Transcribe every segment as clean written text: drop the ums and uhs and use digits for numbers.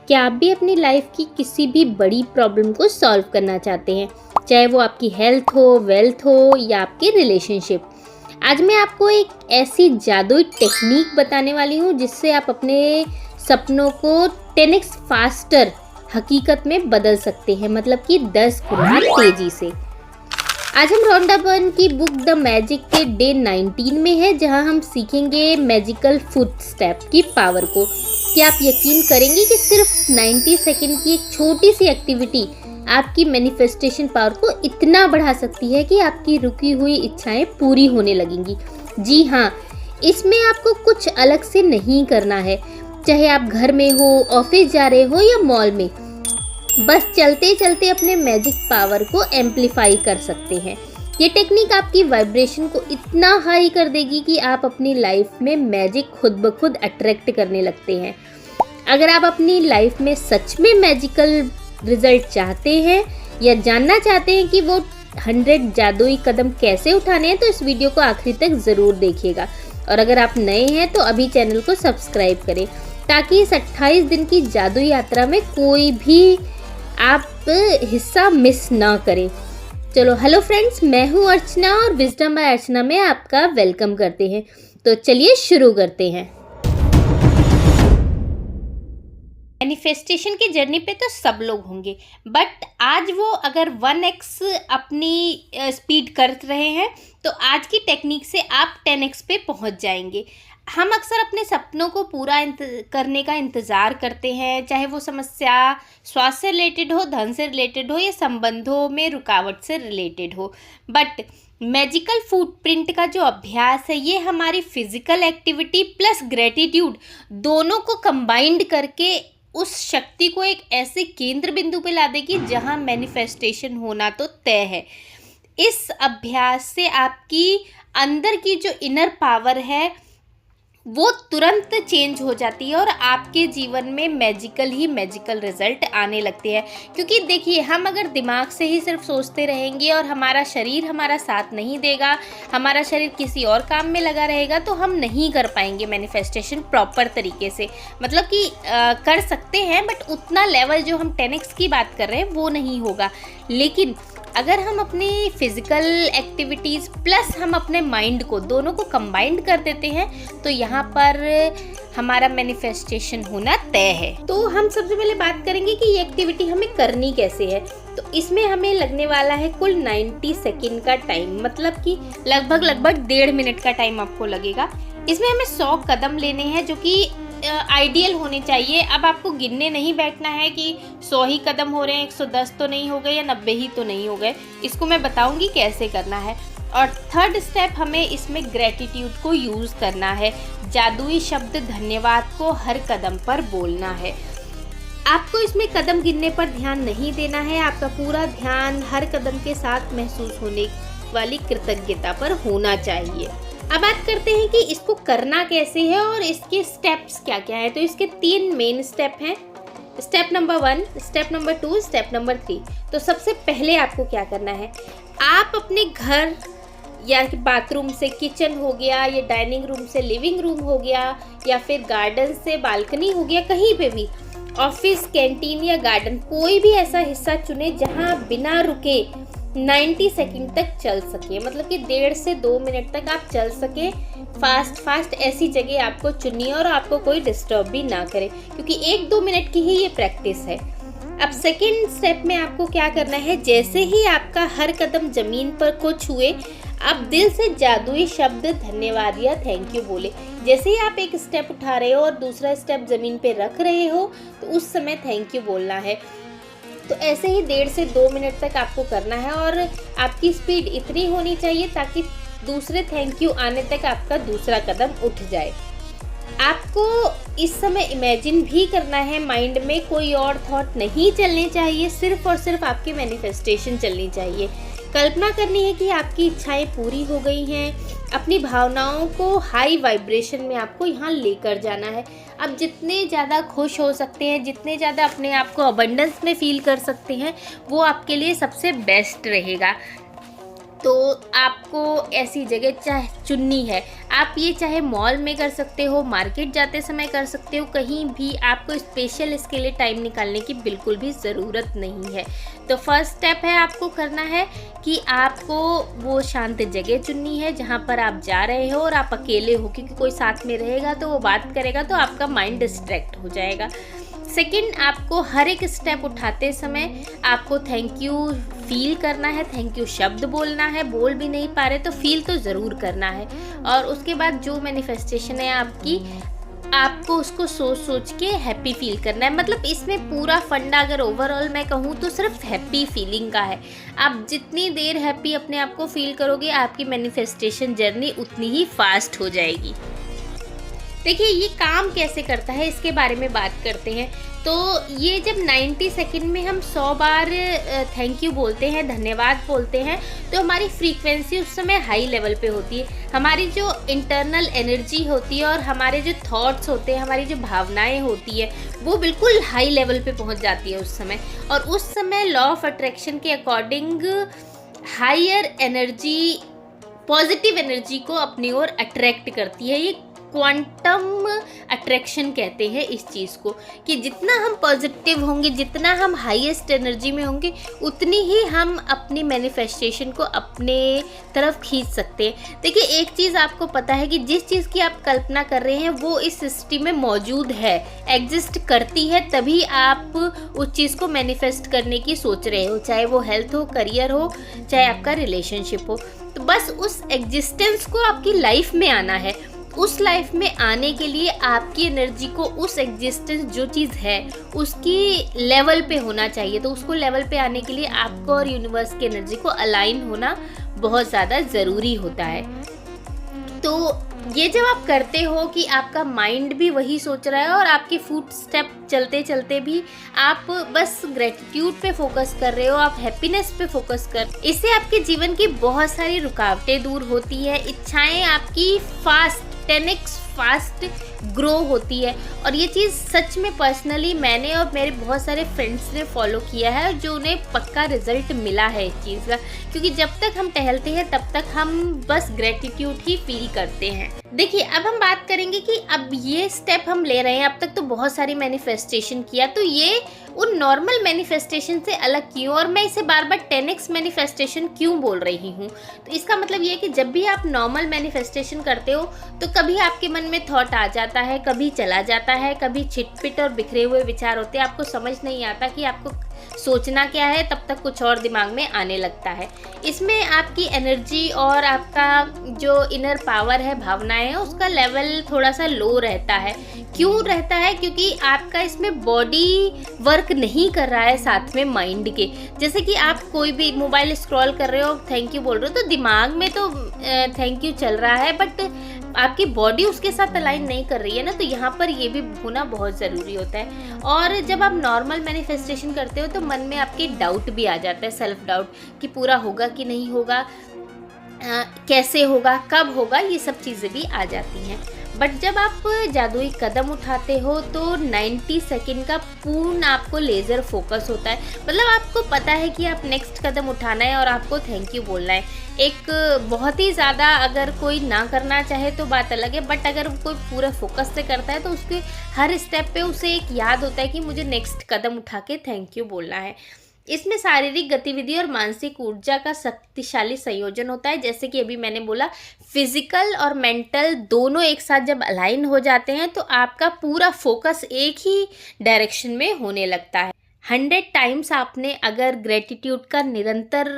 क्या आप भी अपनी लाइफ की किसी भी बड़ी प्रॉब्लम को सॉल्व करना चाहते हैं, चाहे वो आपकी हेल्थ हो, वेल्थ हो या आपकी रिलेशनशिप। आज मैं आपको एक ऐसी जादुई टेक्निक बताने वाली हूँ जिससे आप अपने सपनों को 10x फास्टर हकीकत में बदल सकते हैं, मतलब कि 10 गुना तेजी से। आज हम रॉन्डा बर्न की बुक द मैजिक के डे 19 में है, जहां हम सीखेंगे मैजिकल फुटस्टेप की पावर को। क्या आप यकीन करेंगे कि सिर्फ 90 सेकंड की एक छोटी सी एक्टिविटी आपकी मैनिफेस्टेशन पावर को इतना बढ़ा सकती है कि आपकी रुकी हुई इच्छाएं पूरी होने लगेंगी। जी हाँ, इसमें आपको कुछ अलग से नहीं करना है, चाहे आप घर में हो, ऑफिस जा रहे हो या मॉल में। बस चलते चलते अपने मैजिक पावर को एम्पलीफाई कर सकते हैं। ये टेक्निक आपकी वाइब्रेशन को इतना हाई कर देगी कि आप अपनी लाइफ में मैजिक खुद ब खुद अट्रैक्ट करने लगते हैं। अगर आप अपनी लाइफ में सच में मैजिकल रिजल्ट चाहते हैं या जानना चाहते हैं कि वो 100 जादुई कदम कैसे उठाने हैं, तो इस वीडियो को आखिरी तक ज़रूर देखिएगा। और अगर आप नए हैं तो अभी चैनल को सब्सक्राइब करें, ताकि इस 28 दिन की जादुई यात्रा में कोई भी आप हिस्सा मिस ना करें। चलो, हेलो फ्रेंड्स, मैं हूँ अर्चना और विजडम बाय अर्चना में आपका वेलकम करते हैं। तो चलिए शुरू करते हैं। मैनिफेस्टेशन की जर्नी पे तो सब लोग होंगे, बट आज वो अगर 1x अपनी स्पीड कर रहे हैं तो आज की टेक्निक से आप 10x पे पहुंच जाएंगे। हम अक्सर अपने सपनों को पूरा करने का इंतज़ार करते हैं, चाहे वो समस्या स्वास्थ्य से रिलेटेड हो, धन से रिलेटेड हो या संबंधों में रुकावट से रिलेटेड हो। बट मैजिकल फुटप्रिंट का जो अभ्यास है, ये हमारी फिजिकल एक्टिविटी प्लस ग्रेटिट्यूड दोनों को कंबाइंड करके उस शक्ति को एक ऐसे केंद्र बिंदु पे ला देगी जहां मैनिफेस्टेशन होना तो तय है। इस अभ्यास से आपकी अंदर की जो इनर पावर है वो तुरंत चेंज हो जाती है और आपके जीवन में मैजिकल रिजल्ट आने लगते हैं। क्योंकि देखिए, हम अगर दिमाग से ही सिर्फ सोचते रहेंगे और हमारा शरीर हमारा साथ नहीं देगा, हमारा शरीर किसी और काम में लगा रहेगा, तो हम नहीं कर पाएंगे मैनिफेस्टेशन प्रॉपर तरीके से। मतलब कि कर सकते हैं, बट उतना लेवल जो हम 10x की बात कर रहे हैं वो नहीं होगा। लेकिन अगर हम अपनी फिज़िकल एक्टिविटीज़ प्लस हम अपने माइंड को दोनों को कंबाइंड कर देते हैं तो यहाँ पर हमारा मैनिफेस्टेशन होना तय है। तो हम सबसे पहले बात करेंगे कि ये एक्टिविटी हमें करनी कैसे है। तो इसमें हमें लगने वाला है कुल 90 सेकेंड का टाइम, मतलब कि लगभग 1.5 मिनट का टाइम आपको लगेगा। इसमें हमें 100 कदम लेने हैं जो कि आइडियल होने चाहिए। अब आपको गिनने नहीं बैठना है कि 100 ही कदम हो रहे हैं, 110 तो नहीं हो गए या 90 ही तो नहीं हो गए। इसको मैं बताऊंगी कैसे करना है। और थर्ड स्टेप, हमें इसमें ग्रेटिट्यूड को यूज़ करना है। जादुई शब्द धन्यवाद को हर कदम पर बोलना है। आपको इसमें कदम गिनने पर ध्यान नहीं देना है, आपका पूरा ध्यान हर कदम के साथ महसूस होने वाली कृतज्ञता पर होना चाहिए। अब बात करते हैं कि इसको करना कैसे है और इसके स्टेप्स क्या क्या है। तो इसके 3 मेन स्टेप हैं। Step number 1, step number 2, step number 3। तो सबसे पहले आपको क्या करना है, आप अपने घर या बाथरूम से किचन हो गया, या डाइनिंग रूम से लिविंग रूम हो गया, या फिर गार्डन से बालकनी हो गया, कहीं पे भी, ऑफिस, कैंटीन या गार्डन, कोई भी ऐसा हिस्सा चुने जहां आप बिना रुके 90 सेकंड तक चल सके। मतलब कि 1.5 से 2 मिनट तक आप चल सके फास्ट ऐसी जगह आपको चुननी है और आपको कोई डिस्टर्ब भी ना करे, क्योंकि 1-2 मिनट की ही ये प्रैक्टिस है। अब सेकंड स्टेप में आपको क्या करना है, जैसे ही आपका हर कदम जमीन पर को छुए, आप दिल से जादुई शब्द धन्यवाद या थैंक यू बोले। जैसे ही आप एक स्टेप उठा रहे हो और दूसरा स्टेप जमीन पे रख रहे हो, तो उस समय थैंक यू बोलना है। तो ऐसे ही 1.5 से 2 मिनट तक आपको करना है और आपकी स्पीड इतनी होनी चाहिए ताकि दूसरे थैंक यू आने तक आपका दूसरा कदम उठ जाए। आपको इस समय इमेजिन भी करना है, माइंड में कोई और थॉट नहीं चलने चाहिए, सिर्फ और सिर्फ आपकी मैनिफेस्टेशन चलनी चाहिए। कल्पना करनी है कि आपकी इच्छाएं पूरी हो गई हैं। अपनी भावनाओं को हाई वाइब्रेशन में आपको यहाँ लेकर जाना है। आप जितने ज़्यादा खुश हो सकते हैं, जितने ज़्यादा अपने आप को अबंडेंस में फील कर सकते हैं, वो आपके लिए सबसे बेस्ट रहेगा। तो तो आपको ऐसी जगह चाहे चुननी है। आप ये चाहे मॉल में कर सकते हो, मार्केट जाते समय कर सकते हो, कहीं भी आपको स्पेशल इसके लिए टाइम निकालने की बिल्कुल भी ज़रूरत नहीं है। तो फर्स्ट स्टेप है आपको करना है कि आपको वो शांत जगह चुननी है जहाँ पर आप जा रहे हो और आप अकेले हो, क्योंकि कोई साथ में रहेगा तो वो बात करेगा तो आपका माइंड डिस्ट्रैक्ट हो जाएगा। सेकंड, आपको हर एक स्टेप उठाते समय आपको थैंक यू फील करना है, थैंक यू शब्द बोलना है। बोल भी नहीं पा रहे तो फील तो ज़रूर करना है। और उसके बाद जो मैनिफेस्टेशन है आपकी, आपको उसको सोच सोच के हैप्पी फील करना है। मतलब इसमें पूरा फंडा अगर ओवरऑल मैं कहूँ तो सिर्फ हैप्पी फीलिंग का है। आप जितनी देर हैप्पी अपने आप को फील करोगे, आपकी मैनिफेस्टेशन जर्नी उतनी ही फास्ट हो जाएगी। देखिए ये काम कैसे करता है इसके बारे में बात करते हैं। तो ये जब 90 सेकंड में हम 100 बार थैंक यू बोलते हैं, धन्यवाद बोलते हैं, तो हमारी फ्रीक्वेंसी उस समय हाई लेवल पे होती है। हमारी जो इंटरनल एनर्जी होती है और हमारे जो थॉट्स होते हैं, हमारी जो भावनाएं होती है, वो बिल्कुल हाई लेवल पे पहुंच जाती है उस समय। और उस समय लॉ ऑफ अट्रैक्शन के according higher energy positive energy को अपनी ओर अट्रैक्ट करती है। ये क्वांटम अट्रैक्शन कहते हैं इस चीज़ को, कि जितना हम पॉजिटिव होंगे, जितना हम हाईएस्ट एनर्जी में होंगे, उतनी ही हम अपनी मैनिफेस्टेशन को अपने तरफ खींच सकते हैं। देखिए एक चीज़ आपको पता है कि जिस चीज़ की आप कल्पना कर रहे हैं वो इस सृष्टि में मौजूद है, एग्जिस्ट करती है, तभी आप उस चीज़ को मैनिफेस्ट करने की सोच रहे हो, चाहे वो हेल्थ हो, करियर हो, चाहे आपका रिलेशनशिप हो। तो बस उस एग्जिस्टेंस को आपकी लाइफ में आना है। उस लाइफ में आने के लिए आपकी एनर्जी को उस एग्जिस्टेंस जो चीज़ है उसकी लेवल पे होना चाहिए। तो उसको लेवल पे आने के लिए आपको और यूनिवर्स की एनर्जी को अलाइन होना बहुत ज़्यादा ज़रूरी होता है। तो ये जब आप करते हो कि आपका माइंड भी वही सोच रहा है और आपके फुट स्टेप चलते चलते भी आप बस ग्रेटिट्यूड पे फोकस कर रहे हो, आप हैप्पीनेस पे फोकस कर, इससे आपके जीवन की बहुत सारी रुकावटें दूर होती है। इच्छाएं आपकी फास्ट 10x फास्ट ग्रो होती है। और ये चीज़ सच में पर्सनली मैंने और मेरे बहुत सारे फ्रेंड्स ने फॉलो किया है, जो उन्हें पक्का रिजल्ट मिला है इस चीज़ का। क्योंकि जब तक हम टहलते हैं तब तक हम बस ग्रेटिट्यूड ही फील करते हैं। देखिए अब हम बात करेंगे कि अब ये स्टेप हम ले रहे हैं, अब तक तो बहुत सारी मैनिफेस्टेशन किया, तो ये उन नॉर्मल मैनिफेस्टेशन से अलग क्यों, और मैं इसे बार बार 10x मैनिफेस्टेशन क्यों बोल रही हूँ। तो इसका मतलब ये है कि जब भी आप नॉर्मल मैनिफेस्टेशन करते हो तो कभी आपके मन में थॉट आ जाता है, कभी चला जाता है, कभी छिटपिट और बिखरे हुए विचार होते हैं, आपको समझ नहीं आता कि आपको सोचना क्या है, तब तक कुछ और दिमाग में आने लगता है। इसमें आपकी एनर्जी और आपका जो इनर पावर है, भावनाएं हैं, उसका लेवल थोड़ा सा लो रहता है। क्यों रहता है? क्योंकि आपका इसमें बॉडी वर्क नहीं कर रहा है साथ में माइंड के। जैसे कि आप कोई भी मोबाइल स्क्रॉल कर रहे हो, थैंक यू बोल रहे हो, तो दिमाग में तो थैंक यू चल रहा है, बट आपकी बॉडी उसके साथ अलाइन नहीं कर रही है ना। तो यहाँ पर ये भी होना बहुत ज़रूरी होता है। और जब आप नॉर्मल मैनिफेस्टेशन करते हो तो मन में आपके डाउट भी आ जाता है, सेल्फ डाउट, कि पूरा होगा कि नहीं होगा, कैसे होगा, कब होगा, ये सब चीज़ें भी आ जाती हैं। बट जब आप जादुई कदम उठाते हो तो 90 सेकंड का पूर्ण आपको लेज़र फोकस होता है। मतलब आपको पता है कि आप नेक्स्ट कदम उठाना है और आपको थैंक यू बोलना है। एक बहुत ही ज़्यादा अगर कोई ना करना चाहे तो बात अलग है, बट अगर कोई पूरा फोकस से करता है तो उसके हर स्टेप पे उसे एक याद होता है कि मुझे नेक्स्ट कदम उठा के थैंक यू बोलना है। इसमें शारीरिक गतिविधि और मानसिक ऊर्जा का शक्तिशाली संयोजन होता है। जैसे कि अभी मैंने बोला, फिजिकल और मेंटल दोनों एक साथ जब अलाइन हो जाते हैं तो आपका पूरा फोकस एक ही डायरेक्शन में होने लगता है। 100 टाइम्स आपने अगर ग्रेटिट्यूड का निरंतर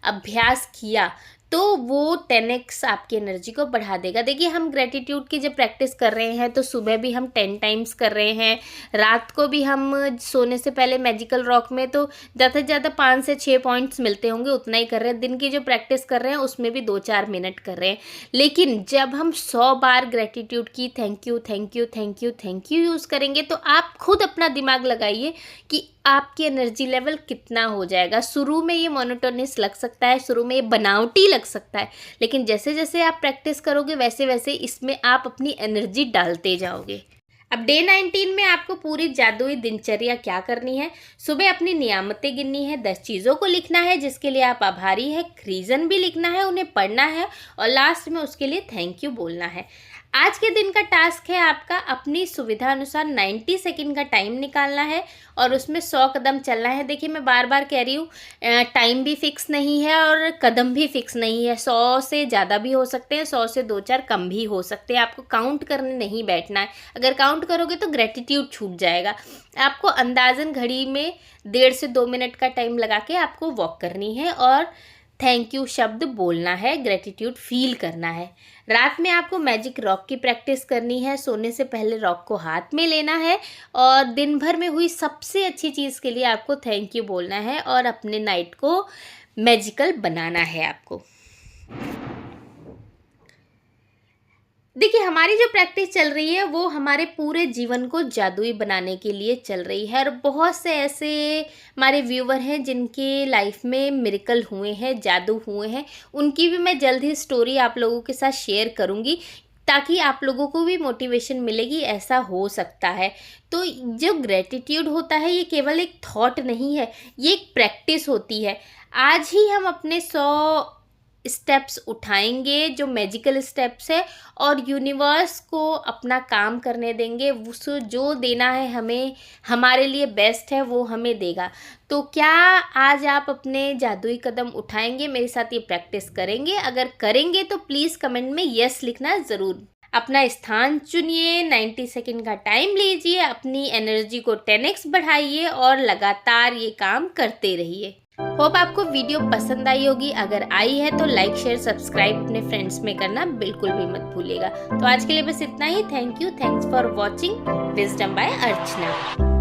अभ्यास किया तो वो 10x आपकी एनर्जी को बढ़ा देगा। देखिए हम ग्रेटिट्यूड की जब प्रैक्टिस कर रहे हैं तो सुबह भी हम 10 टाइम्स कर रहे हैं, रात को भी हम सोने से पहले मैजिकल रॉक में तो ज़्यादा से ज़्यादा 5 से 6 पॉइंट्स मिलते होंगे, उतना ही कर रहे हैं। दिन की जो प्रैक्टिस कर रहे हैं उसमें भी 2-4 मिनट कर रहे हैं। लेकिन जब हम 100 बार ग्रेटिट्यूड की thank you thank you thank you thank you use करेंगे तो आप खुद अपना दिमाग लगाइए कि आपकी एनर्जी लेवल कितना हो जाएगा। शुरू में ये मोनोटोनस लग सकता है, शुरू में ये बनावटी लग सकता है, लेकिन जैसे जैसे आप प्रैक्टिस करोगे वैसे वैसे इसमें आप अपनी एनर्जी डालते जाओगे। अब डे 19 में आपको पूरी जादुई दिनचर्या क्या करनी है। सुबह अपनी नियामतें गिननी है, 10 चीज़ों को लिखना है जिसके लिए आप आभारी है, रीज़न भी लिखना है, उन्हें पढ़ना है और लास्ट में उसके लिए थैंक यू बोलना है। आज के दिन का टास्क है आपका अपनी सुविधा अनुसार 90 सेकंड का टाइम निकालना है और उसमें 100 कदम चलना है। देखिए मैं बार बार कह रही हूँ, टाइम भी फिक्स नहीं है और कदम भी फिक्स नहीं है। 100 से ज़्यादा भी हो सकते हैं, 100 से 2-4 कम भी हो सकते हैं। आपको काउंट करने नहीं बैठना है। अगर काउंट करोगे तो ग्रेटिट्यूड छूट जाएगा। आपको अंदाजन घड़ी में 1.5 से 2 मिनट का टाइम लगा के आपको वॉक करनी है और थैंक यू शब्द बोलना है, ग्रेटिट्यूड फील करना है। रात में आपको मैजिक रॉक की प्रैक्टिस करनी है। सोने से पहले रॉक को हाथ में लेना है और दिन भर में हुई सबसे अच्छी चीज़ के लिए आपको थैंक यू बोलना है और अपने नाइट को मैजिकल बनाना है आपको। देखिए हमारी जो प्रैक्टिस चल रही है वो हमारे पूरे जीवन को जादुई बनाने के लिए चल रही है और बहुत से ऐसे हमारे व्यूवर हैं जिनके लाइफ में मिरेकल हुए हैं, जादू हुए हैं। उनकी भी मैं जल्द ही स्टोरी आप लोगों के साथ शेयर करूंगी ताकि आप लोगों को भी मोटिवेशन मिलेगी, ऐसा हो सकता है। तो जो ग्रेटिट्यूड होता है ये केवल एक थॉट नहीं है, ये एक प्रैक्टिस होती है। आज ही हम अपने 100 स्टेप्स उठाएंगे जो मैजिकल स्टेप्स है और यूनिवर्स को अपना काम करने देंगे। उस जो देना है हमें, हमारे लिए बेस्ट है वो हमें देगा। तो क्या आज आप अपने जादुई कदम उठाएंगे, मेरे साथ ये प्रैक्टिस करेंगे? अगर करेंगे तो प्लीज़ कमेंट में यस लिखना ज़रूर। अपना स्थान चुनिए, 90 सेकंड का टाइम लीजिए, अपनी एनर्जी को 10x बढ़ाइए और लगातार ये काम करते रहिए। होप आपको वीडियो पसंद आई होगी। अगर आई है तो लाइक शेयर सब्सक्राइब अपने फ्रेंड्स में करना बिल्कुल भी मत भूलिएगा। तो आज के लिए बस इतना ही। Thank you, thanks for watching Wisdom by Archana.